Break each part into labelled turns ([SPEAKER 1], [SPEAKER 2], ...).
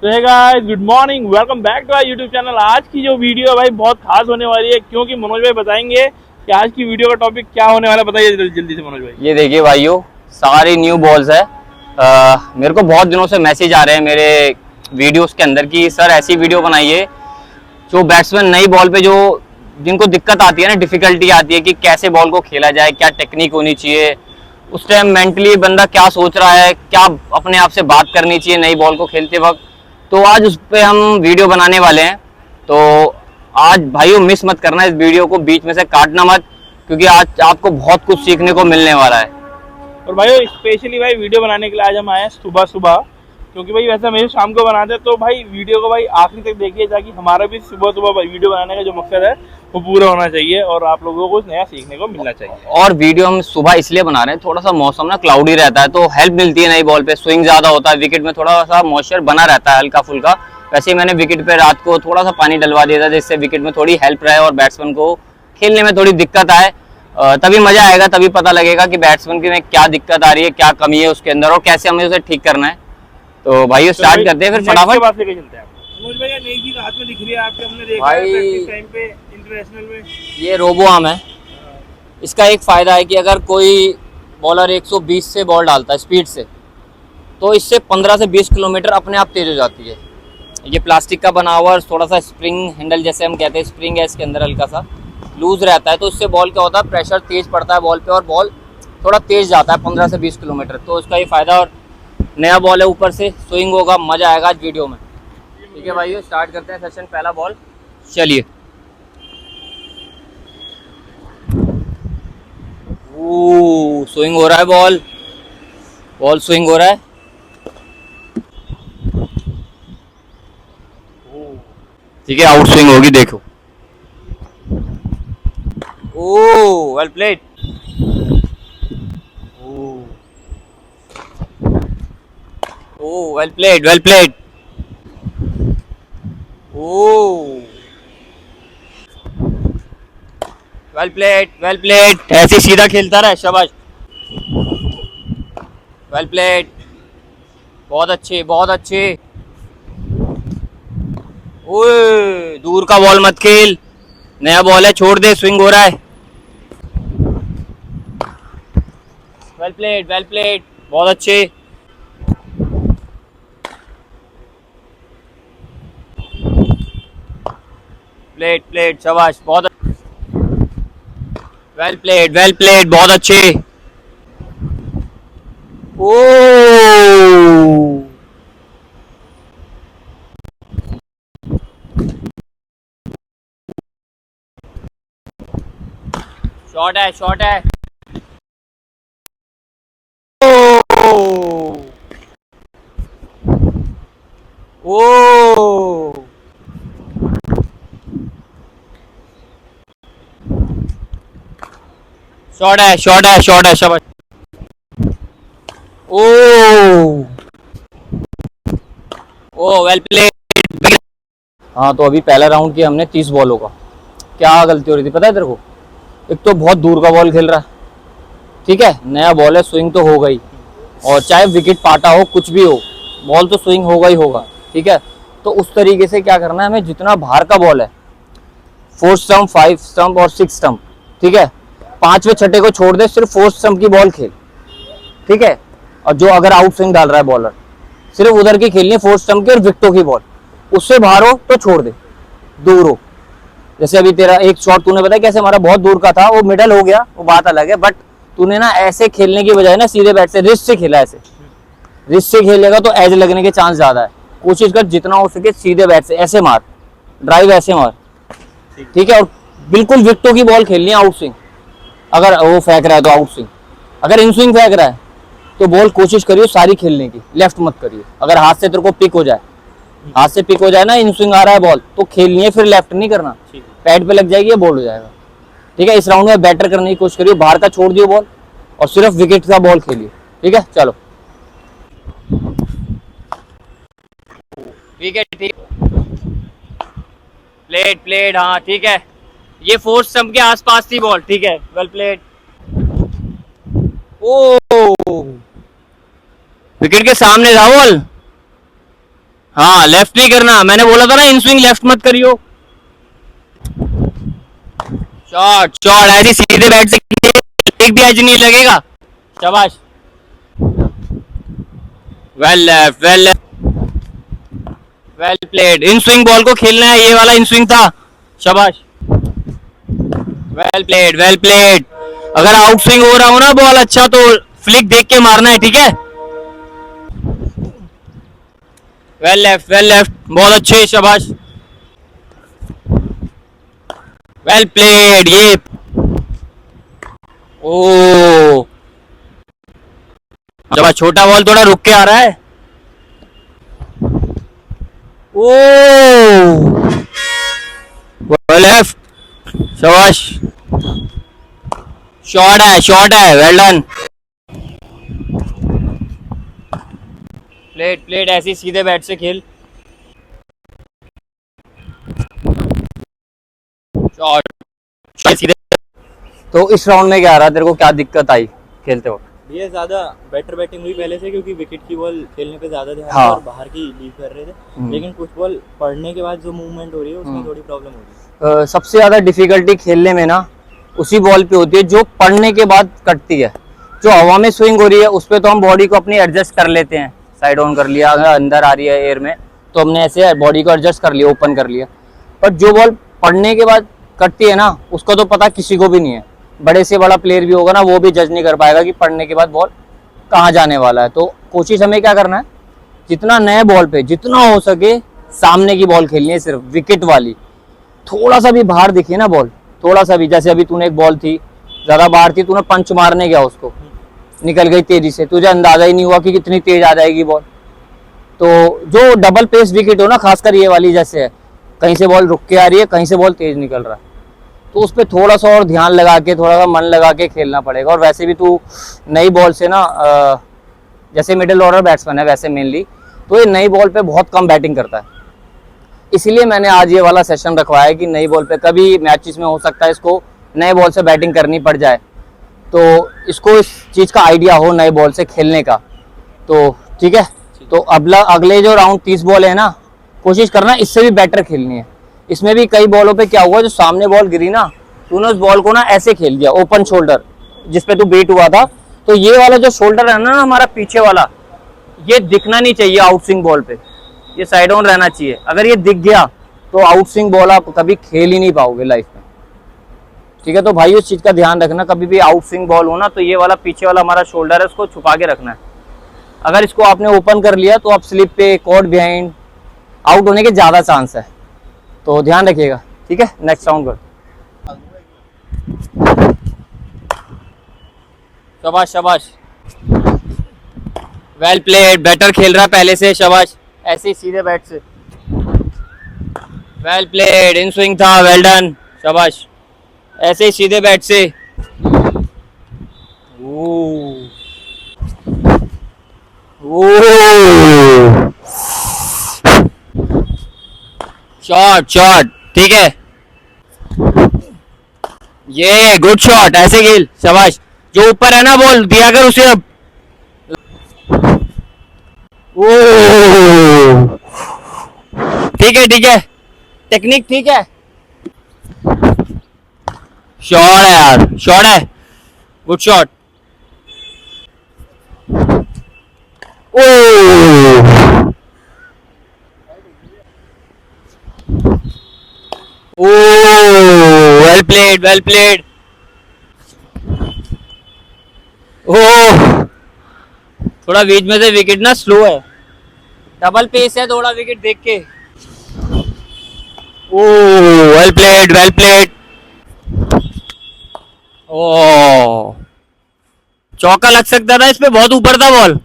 [SPEAKER 1] तो है guys, good morning, welcome back to our YouTube channel. आज की जो वीडियो है भाई बहुत खास होने वाली है, क्योंकि मनोज भाई बताएंगे कि आज की वीडियो का टॉपिक क्या होने वाला है। बताइए जल्दी से मनोज भाई।
[SPEAKER 2] ये देखिए भाइयों, सारी न्यू बॉल्स है। मेरे को बहुत दिनों से मैसेज आ रहे हैं मेरे वीडियोस के अंदर कि सर ऐसी वीडियो बनाइए जो बैट्समैन नई बॉल पे जो जिनको दिक्कत आती है ना, डिफिकल्टी आती है कि कैसे बॉल को खेला जाए, क्या टेक्निक होनी चाहिए, उस टाइम मेंटली बंदा क्या सोच रहा है, क्या अपने आप से बात करनी चाहिए नई बॉल को खेलते वक्त। तो आज उस पर हम वीडियो बनाने वाले हैं। तो आज भाइयों मिस मत करना, इस वीडियो को बीच में से काटना मत, क्योंकि आज आपको बहुत कुछ सीखने को मिलने वाला है।
[SPEAKER 1] और भाई स्पेशली भाई वीडियो बनाने के लिए आज हम आए हैं सुबह सुबह, क्योंकि भाई वैसे हमेशा शाम को बनाते हैं। तो भाई वीडियो को भाई आखिरी तक देखिए, ताकि हमारा भी सुबह सुबह वीडियो बनाने का जो मकसद है वो पूरा होना चाहिए और आप लोगों को कुछ नया सीखने को मिलना चाहिए।
[SPEAKER 2] और वीडियो हम सुबह इसलिए बना रहे हैं, थोड़ा सा मौसम ना क्लाउडी रहता है तो हेल्प मिलती है नई बॉल पे, स्विंग ज्यादा होता है, विकेट में थोड़ा सा मॉइस्चर बना रहता है हल्का फुल्का। वैसे ही मैंने विकेट पे रात को थोड़ा सा पानी डलवा दिया था, जिससे विकेट में थोड़ी हेल्प रहे और बैट्समैन को खेलने में थोड़ी दिक्कत आए। तभी मजा आएगा, तभी पता लगेगा कि बैट्समैन की में क्या दिक्कत आ रही है, क्या कमी है उसके अंदर और कैसे हमें उसे ठीक करना है। तो भाई स्टार्ट करते हैं फिर फटाफट।
[SPEAKER 1] बात लेके चलते हैं। मनोज भाई नई चीज हाथ में दिख रही है आपके, हमने देखा है प्रैक्टिस टाइम पे इंटरनेशनल में।
[SPEAKER 2] ये रोबो आर्म है। इसका एक फायदा है कि अगर कोई बॉलर 120 से बॉल डालता है स्पीड से, तो इससे 15 से 20 किलोमीटर अपने आप तेज हो जाती है। ये प्लास्टिक का बना हुआ, थोड़ा सा स्प्रिंग हैंडल जैसे हम कहते हैं, स्प्रिंग है इसके अंदर, हल्का सा लूज रहता है। तो इससे बॉल क्या होता है, प्रेशर तेज पड़ता है बॉल पे और बॉल थोड़ा तेज जाता है 15 से 20 किलोमीटर। तो इसका ये फायदा। और नया बॉल है, ऊपर से स्विंग होगा, मजा आएगा आज वीडियो में। ठीक है भाई, स्टार्ट करते हैं सेशन। पहला बॉल, चलिए। स्विंग हो रहा है, बॉल स्विंग हो रहा है। ठीक है, आउट स्विंग होगी, देखो। ओ वेल प्लेड। ओ वेल प्लेड, वेल प्लेड। ओ वेल प्लेड, वेल प्लेड। ऐसे सीधा खेलता रहा, शाबाश। वेल प्लेड, बहुत अच्छे, बहुत अच्छे। ओए दूर का बॉल मत खेल, नया बॉल है, छोड़ दे, स्विंग हो रहा है। वेल प्लेड, वेल प्लेड, बहुत अच्छे। प्लेड प्लेड, शाबाश, बहुत। वेल प्लेड, वेल प्लेड, बहुत अच्छे। ओ शॉट है, शॉट है। ओ शॉट है, शॉट है, शॉट है, शाबाश। ओ वेल प्लेड। हाँ, तो अभी पहला राउंड किया हमने 30 बॉलों का। क्या गलती हो रही थी पता है तेरे को? एक तो बहुत दूर का बॉल खेल रहा है, ठीक है, नया बॉल है, स्विंग तो हो गई, और चाहे विकेट पाटा हो, कुछ भी हो, बॉल तो स्विंग होगा ही होगा, ठीक है। तो उस तरीके से क्या करना है हमें, जितना बाहर का बॉल है, 4 स्टंप, 5 स्टंप और 6 स्टंप, ठीक है, 5वें छठे को छोड़ दे, सिर्फ 4 स्टंप की बॉल खेल, ठीक है। और जो अगर आउट स्विंग डाल रहा है बॉलर, सिर्फ उधर की खेलनी है, 4 स्टंप की और विकेटों की बॉल। उससे बाहर हो तो छोड़ दे, दूर हो। जैसे अभी तेरा एक शॉट तूने बताया कैसे हमारा बहुत दूर का था, वो मिडल हो गया, वो बात अलग है, बट तूने ना ऐसे खेलने की बजाय ना सीधे बैट से रिस्ट से खेला। ऐसे रिस्ट से खेलेगा तो एज लगने के चांस ज्यादा है। कोशिश कर जितना हो सके सीधे बैट से ऐसे मार, ड्राइव ऐसे मार, ठीक है। और बिल्कुल विकेटों की बॉल खेलनी है, आउट स्विंग। अगर वो फेंक रहा है तो आउट स्विंग, अगर इन स्विंग फेंक रहा है तो बॉल कोशिश करियो सारी खेलने की, लेफ्ट मत करियो। अगर हाथ से तेरे को पिक हो जाए, हाथ से पिक हो जाए ना, इन स्विंग आ रहा है बॉल, तो खेलनी है, फिर लेफ्ट नहीं करना, पैड पे लग जाएगी, ये बोल्ड हो जाएगा, ठीक है। इस राउंड में बैटर करने की कोशिश करियो, बाहर का छोड़ दियो बॉल और सिर्फ विकेट का बॉल खेलिए, ठीक है। चलो विकेट, ठीक, प्लेड प्लेड, हाँ ठीक है। ये 4 स्टंप के आसपास थी बॉल, ठीक है, वेल प्लेड। ओ विकेट के सामने था बॉल, हाँ लेफ्ट नहीं करना, मैंने बोला था ना इन स्विंग लेफ्ट मत करियो। शॉट शॉट ऐसे सीधे बैट से एक भी एज नहीं लगेगा। शाबाश। Well left well left well played. In swing ball को खेलना है, ये वाला इन स्विंग था। शाबाश। Well played well played. अगर आउट स्विंग हो रहा हो ना बॉल अच्छा तो फ्लिक देख के मारना है, ठीक है। वेल लेफ्ट बहुत अच्छे। शाबाश। Well played. ये ओ जब छोटा बॉल थोड़ा रुक के आ रहा है। ओ लेफ्ट। शाबाश। शॉट है वेल डन। प्लेट ऐसी सीधे बैट से खेल। शॉट सीधे। तो इस राउंड में क्या आ रहा है तेरे को, क्या दिक्कत आई खेलते वक्त?
[SPEAKER 3] भैया ज्यादा बेटर बैटिंग हुई पहले से, क्योंकि विकेट की बॉल खेलने पे ज्यादा ध्यान
[SPEAKER 2] हाँ।
[SPEAKER 3] था और बाहर की लीव कर रहे थे। लेकिन कुछ बॉल पड़ने के बाद जो मूवमेंट हो रही है उसमें थोड़ी प्रॉब्लम हो रही है।
[SPEAKER 2] सबसे ज्यादा डिफिकल्टी खेलने में ना उसी बॉल पे होती है जो पड़ने के बाद कटती है। जो हवा में स्विंग हो रही है उस पे तो हम बॉडी को अपनी एडजस्ट कर लेते हैं, साइड ऑन कर लिया, अगर अंदर आ रही है एयर में तो हमने ऐसे बॉडी को एडजस्ट कर लिया, ओपन कर लिया। पर जो बॉल पड़ने के बाद कटती है ना उसका तो पता किसी को भी नहीं है। बड़े से बड़ा प्लेयर भी होगा ना वो भी जज नहीं कर पाएगा कि पड़ने के बाद बॉल कहाँ जाने वाला है। तो कोशिश हमें क्या करना है, जितना नए बॉल पे जितना हो सके सामने की बॉल खेलनी है, सिर्फ विकेट वाली। थोड़ा सा भी बाहर दिखी ना बॉल, थोड़ा सा भी, जैसे अभी तूने एक बॉल थी ज्यादा बाहर थी, तूने पंच मारने गया उसको, निकल गई तेजी से, तुझे अंदाजा ही नहीं हुआ कि कितनी तेज आ जाएगी बॉल। तो जो डबल पेस विकेट हो ना, खासकर ये वाली जैसे है, कहीं से बॉल रुक के आ रही है, कहीं से बॉल तेज निकल रहा है, तो उस पर थोड़ा सा और ध्यान लगा के, थोड़ा सा मन लगा के खेलना पड़ेगा। और वैसे भी तू नई बॉल से ना जैसे मिडिल ऑर्डर बैट्समैन है वैसे मेनली, तो ये नई बॉल पे बहुत कम बैटिंग करता है। इसीलिए मैंने आज ये वाला सेशन रखवाया है कि नई बॉल पे कभी मैचेस में हो सकता है इसको नए बॉल से बैटिंग करनी पड़ जाए, तो इसको इस चीज़ का आइडिया हो नए बॉल से खेलने का। तो ठीक है, तो अगले जो राउंड 30 बॉल है ना, कोशिश करना इससे भी बेटर खेलनी है। इसमें भी कई बॉलों पे क्या हुआ, जो सामने बॉल गिरी ना, तूने उस बॉल को ना ऐसे खेल दिया, ओपन शोल्डर जिसपे तू बीट हुआ था, तो ये वाला जो शोल्डर है ना हमारा पीछे वाला, ये दिखना नहीं चाहिए आउट स्विंग बॉल पे, ये साइड ऑन रहना चाहिए। अगर ये दिख गया तो आउट स्विंग बॉल आप कभी खेल ही नहीं पाओगे लाइफ में, ठीक है। तो भाई उस चीज का ध्यान रखना, कभी भी आउट स्विंग बॉल हो ना तो ये वाला पीछे वाला हमारा शोल्डर है उसको छुपा के रखना है। अगर इसको आपने ओपन कर लिया तो आप स्लिप पे, कॉर्ड बिहाइंड आउट होने के ज्यादा चांस है, तो ध्यान रखिएगा, ठीक है। नेक्स्ट राउंड पर शाबाश शाबाश, वेल प्लेड, बेटर खेल रहा है पहले से। शाबाश, ऐसे ही सीधे बैट से, वेल प्लेड, इन स्विंग था, वेल डन। शाबाश, ऐसे ही सीधे बैट से। शॉट शॉट, ठीक है, ये गुड शॉट, ऐसे खेल। शाबाश, जो ऊपर है ना बॉल दिया कर उसे। अब ठीक है ठीक है, टेक्निक ठीक है। शॉट है यार, शॉट है, good shot. Well played well played. थोड़ा बीच में से विकेट ना स्लो है, डबल पेस है, थोड़ा विकेट देख के। Well played well played. चौका लग सकता था इस पे, बहुत ऊपर था बॉल।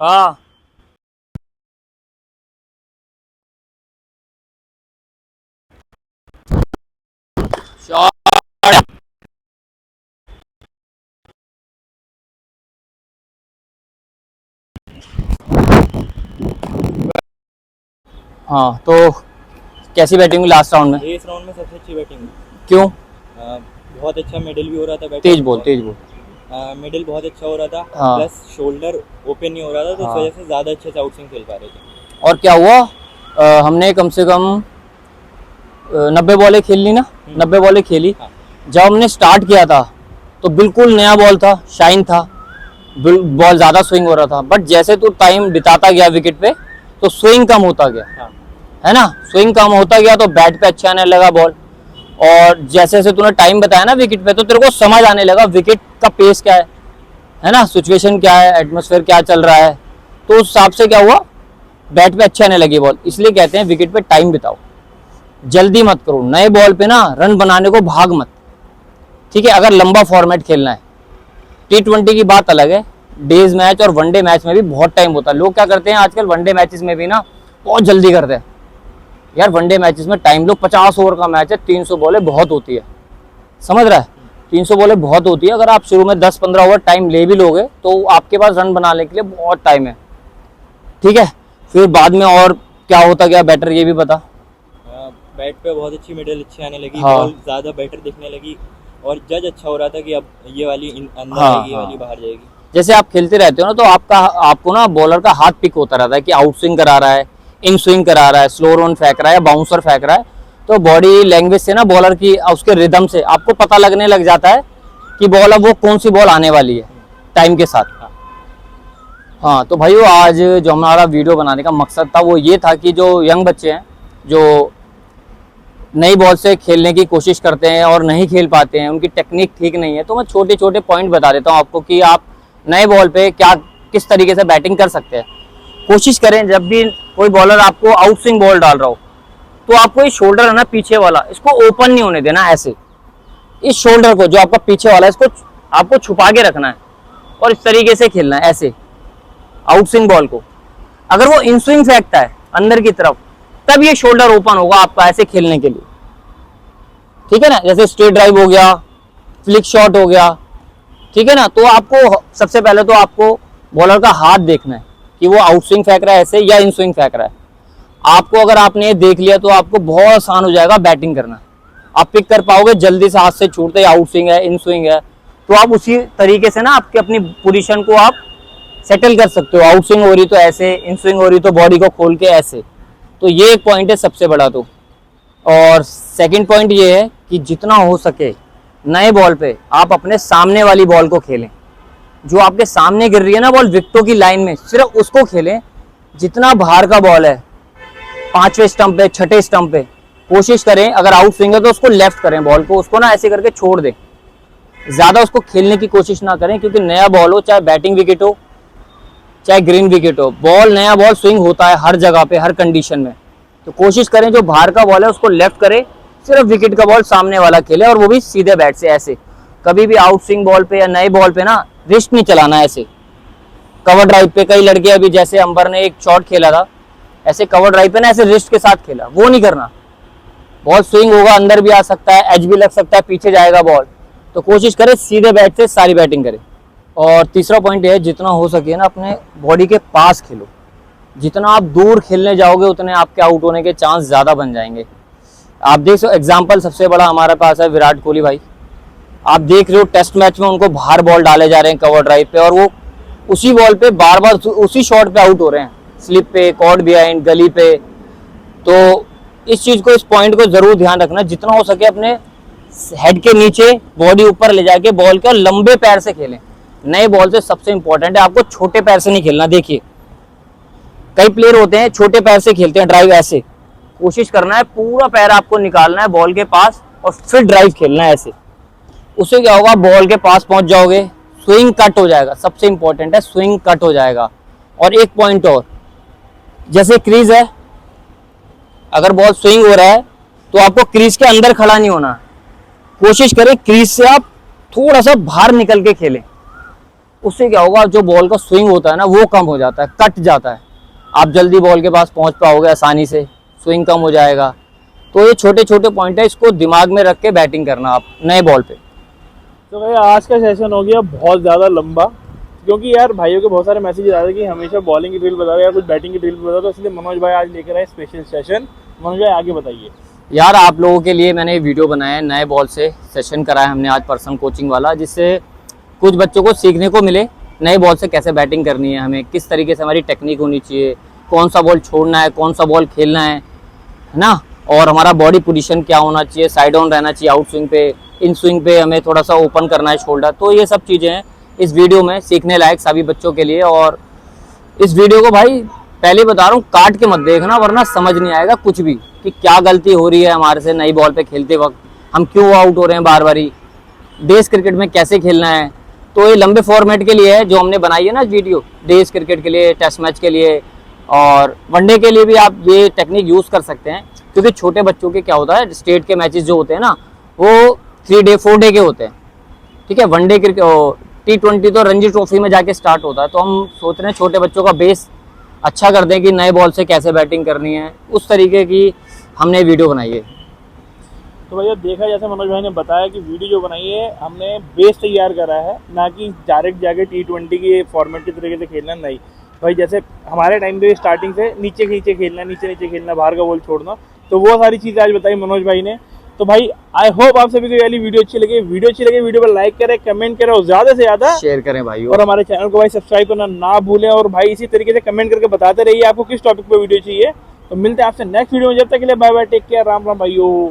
[SPEAKER 2] हाँ शॉट, हाँ। तो कैसी बैटिंग हुई लास्ट राउंड में?
[SPEAKER 3] इस राउंड में सबसे अच्छी बैटिंग हुई।
[SPEAKER 2] क्यों?
[SPEAKER 3] बहुत अच्छा मिडिल भी हो रहा था,
[SPEAKER 2] तेज बोल तेज बोल।
[SPEAKER 3] मिडिल बहुत अच्छा हो रहा था,
[SPEAKER 2] हाँ।
[SPEAKER 3] प्लस शोल्डर ओपन नहीं हो रहा था, तो
[SPEAKER 2] हाँ।
[SPEAKER 3] उस वजह से ज्यादा अच्छे से आउट स्विंग खेल पा रहे थे।
[SPEAKER 2] और क्या हुआ, हमने कम से कम 90 बॉलें खेल ली ना, 90 बॉलें खेली। जब हमने स्टार्ट किया था तो बिल्कुल नया बॉल था, शाइन था, बॉल ज़्यादा स्विंग हो रहा था। बट जैसे तू टाइम बिताता गया विकेट पे तो स्विंग कम होता गया, है ना, स्विंग कम होता गया तो बैट पे अच्छा आने लगा बॉल। और जैसे जैसे तूने टाइम बताया ना विकेट पे, तो तेरे को समझ आने लगा विकेट का पेस क्या है ना, सिचुएशन क्या है, एटमॉस्फेयर क्या चल रहा है। तो उस हिसाब से क्या हुआ, बैट पे अच्छे आने लगी बॉल। इसलिए कहते हैं विकेट पे टाइम बिताओ, जल्दी मत करो। नए बॉल पे ना रन बनाने को भाग मत, ठीक है। अगर लंबा फॉर्मेट खेलना है, T20 की बात अलग है, डेज मैच और वनडे मैच में भी बहुत टाइम होता है। लोग क्या करते हैं आजकल वनडे मैचेस में भी ना बहुत जल्दी करते हैं। यार वनडे मैचेस में टाइम लो, 50 ओवर का मैच है, 300 बॉलें बहुत होती है, समझ रहा है, 300 बॉलें बहुत होती है। अगर आप शुरू में 10-15 ओवर टाइम ले भी लोगे तो आपके पास रन बनाने के लिए बहुत टाइम है, ठीक है। फिर बाद में और क्या होता गया बेटर, ये भी बता।
[SPEAKER 3] बैट पे बहुत अच्छी मिडल अच्छी आने लगी,
[SPEAKER 2] हाँ।
[SPEAKER 3] बॉल ज्यादा बेटर दिखने लगी और जज अच्छा हो रहा था कि अब ये वाली अंदर
[SPEAKER 2] हाँ,
[SPEAKER 3] आएगी, ये वाली बाहर जाएगी।
[SPEAKER 2] जैसे आप खेलते रहते हो ना, तो आपको ना बॉलर का हाथ पिक होता रहता है कि आउट स्विंग करा रहा है, इन स्विंग करा रहा है, स्लो रन फेंक रहा है या बाउंसर फेंक रहा है। तो बॉडी लैंग्वेज से ना बॉलर की उसके रिदम से आपको पता लगने लग जाता है कि बॉल अब वो कौन सी बॉल आने वाली है टाइम के साथ। हाँ तो भाई आज जो हमारा वीडियो बनाने का मकसद था वो ये था कि जो यंग बच्चे हैं जो नई बॉल से खेलने की कोशिश करते हैं और नहीं खेल पाते हैं, उनकी टेक्निक ठीक नहीं है, तो मैं छोटे छोटे पॉइंट बता देता हूँ आपको कि आप नए बॉल पे क्या किस तरीके से बैटिंग कर सकते हैं। कोशिश करें जब भी कोई बॉलर आपको आउट स्विंग बॉल डाल रहा हो तो आपको ये शोल्डर है ना पीछे वाला, इसको ओपन नहीं होने देना। ऐसे इस शोल्डर को जो आपका पीछे वाला है इसको आपको छुपा के रखना है और इस तरीके से खेलना है ऐसे आउट स्विंग बॉल को। अगर वो इन स्विंग फेंकता है अंदर की तरफ तब ये शोल्डर ओपन होगा आपका ऐसे खेलने के लिए, ठीक है ना। जैसे स्ट्रेट ड्राइव हो गया, फ्लिक शॉट हो गया, ठीक है ना। तो आपको सबसे पहले तो आपको बॉलर का हाथ देखना है कि वो आउट स्विंग फेंक रहा है ऐसे या इन स्विंग फेंक रहा है। आपको अगर आपने ये देख लिया तो आपको बहुत आसान हो जाएगा बैटिंग करना। आप पिक कर पाओगे जल्दी से, हाथ से छूटते आउट स्विंग है इन स्विंग है, तो आप उसी तरीके से ना आपके अपनी पोजीशन को आप सेटल कर सकते हो। आउट स्विंग हो रही तो ऐसे, इन स्विंग हो रही तो बॉडी को खोल के ऐसे। तो ये एक पॉइंट है सबसे बड़ा। तो और सेकंड पॉइंट ये है कि जितना हो सके नए बॉल पे आप अपने सामने वाली बॉल को खेलें। जो आपके सामने गिर रही है ना बॉल विकेटों की लाइन में, सिर्फ उसको खेलें। जितना बाहर का बॉल है 5वें स्टंप पे 6ठे स्टंप पे, कोशिश करें अगर आउट स्विंग है तो उसको लेफ्ट करें बॉल को, उसको ना ऐसे करके छोड़ दें, ज्यादा उसको खेलने की कोशिश ना करें। क्योंकि नया बॉल हो, चाहे बैटिंग विकेट हो चाहे ग्रीन विकेट हो, बॉल नया बॉल स्विंग होता है हर जगह पे हर कंडीशन में। तो कोशिश करें जो बाहर का बॉल है उसको लेफ्ट करें, सिर्फ विकेट का बॉल सामने वाला खेले और वो भी सीधे बैट से ऐसे। कभी भी आउट स्विंग बॉल पे या नए बॉल पे ना रिस्ट नहीं चलाना ऐसे। कवर ड्राइव पे कई लड़के, अभी जैसे अंबर ने एक शॉट खेला था ऐसे कवर ड्राइव पे ना ऐसे रिस्ट के साथ खेला, वो नहीं करना। बॉल स्विंग होगा, अंदर भी आ सकता है, एज भी लग सकता है, पीछे जाएगा बॉल। तो कोशिश करें सीधे बैट से सारी बैटिंग करें। और तीसरा पॉइंट है जितना हो सके ना अपने बॉडी के पास खेलो। जितना आप दूर खेलने जाओगे उतने आपके आउट होने के चांस ज़्यादा बन जाएंगे। आप देख सो एग्जाम्पल सबसे बड़ा हमारे पास है विराट कोहली भाई। आप देख रहे हो टेस्ट मैच में उनको बाहर बॉल डाले जा रहे हैं कवर ड्राइव पे और वो उसी बॉल पे बार बार उसी शॉट पे आउट हो रहे हैं, स्लिप पे, कॉर्ड बिहाइंड, गली पे। तो इस चीज़ को, इस पॉइंट को जरूर ध्यान रखना। जितना हो सके अपने हेड के नीचे बॉडी ऊपर ले जाके बॉल के और लंबे पैर से खेलें। नए बॉल से सबसे इंपॉर्टेंट है आपको छोटे पैर से नहीं खेलना। देखिए कई प्लेयर होते हैं छोटे पैर से खेलते हैं ड्राइव ऐसे, कोशिश करना है पूरा पैर आपको निकालना है बॉल के पास और फिर ड्राइव खेलना है ऐसे। उससे क्या होगा, बॉल के पास पहुंच जाओगे, स्विंग कट हो जाएगा। सबसे इंपॉर्टेंट है स्विंग कट हो जाएगा। और एक पॉइंट और, जैसे क्रीज है, अगर बॉल स्विंग हो रहा है तो आपको क्रीज के अंदर खड़ा नहीं होना। कोशिश करें क्रीज से आप थोड़ा सा बाहर निकल के खेलें। उससे क्या होगा, जो बॉल का स्विंग होता है ना वो कम हो जाता है, कट जाता है। आप जल्दी बॉल के पास पहुंच पाओगे आसानी से, स्विंग कम हो जाएगा। तो ये छोटे छोटे पॉइंट है, इसको दिमाग में रख के बैटिंग करना आप नए बॉल पे।
[SPEAKER 1] तो भाई आज का सेशन हो गया बहुत ज़्यादा लंबा, क्योंकि यार भाइयों के बहुत सारे मैसेजेस आ रहे हैं कि हमेशा बॉलिंग की ड्रिल बता रहे या कुछ बैटिंग की ड्रिल बता रहे, तो इसलिए मनोज भाई आज लेकर आए स्पेशल सेशन। मनोज भाई आगे बताइए।
[SPEAKER 2] यार आप लोगों के लिए मैंने वीडियो बनाया है, नए बॉल से सेशन कराया हमने आज पर्सनल कोचिंग वाला, जिससे कुछ बच्चों को सीखने को मिले नए बॉल से कैसे बैटिंग करनी है, हमें किस तरीके से हमारी टेक्निक होनी चाहिए, कौन सा बॉल छोड़ना है, कौन सा बॉल खेलना है ना, और हमारा बॉडी पोजीशन क्या होना चाहिए, साइड ऑन रहना चाहिए आउट स्विंग पे, इन स्विंग पे हमें थोड़ा सा ओपन करना है शोल्डर। तो ये सब चीज़ें हैं इस वीडियो में सीखने लायक सभी बच्चों के लिए। और इस वीडियो को भाई पहले बता रहा हूँ काट के मत देखना, वरना समझ नहीं आएगा कुछ भी कि क्या गलती हो रही है हमारे से नई बॉल पे खेलते वक्त, हम क्यों आउट हो रहे हैं बार बारी, डेज क्रिकेट में कैसे खेलना है। तो ये लंबे फॉर्मेट के लिए है जो हमने बनाई है ना वीडियो, डेज क्रिकेट के लिए, टेस्ट मैच के लिए और वनडे के लिए भी आप ये टेक्निक यूज़ कर सकते हैं। क्योंकि छोटे बच्चों के क्या होता है, स्टेट के मैचेस जो होते हैं ना वो 3 डे 4 डे के होते हैं, ठीक है। वनडे क्रिकेट T20 तो रणजी ट्रॉफी में जाके स्टार्ट होता है। तो हम सोच रहे हैं छोटे बच्चों का बेस अच्छा कर दें कि नए बॉल से कैसे बैटिंग करनी है, उस तरीके की हमने वीडियो बनाई है।
[SPEAKER 1] तो भैया देखा जैसे मनोज भाई ने बताया कि वीडियो जो बनाई है हमने बेस तैयार करा है, ना कि डायरेक्ट जाके T20 की फॉर्मेट के तरीके से खेलना। नहीं भाई, जैसे हमारे टाइम पे स्टार्टिंग से नीचे नीचे खेलना, नीचे नीचे खेलना, बाहर का बॉल छोड़ना, तो वो सारी चीज़ें आज बताई मनोज भाई ने। तो भाई आई होप आप सभी को वाली वीडियो अच्छी लगी। वीडियो पर लाइक करें, कमेंट करें और ज़्यादा से ज़्यादा
[SPEAKER 2] शेयर करें भाई,
[SPEAKER 1] और हमारे चैनल को भाई सब्सक्राइब करना ना भूलें। और भाई इसी तरीके से कमेंट करके बताते रहिए आपको किस टॉपिक पे वीडियो चाहिए। तो मिलते हैं आपसे नेक्स्ट वीडियो में, जब तक के लिए bye bye, take care, Ram Ram भाइयों।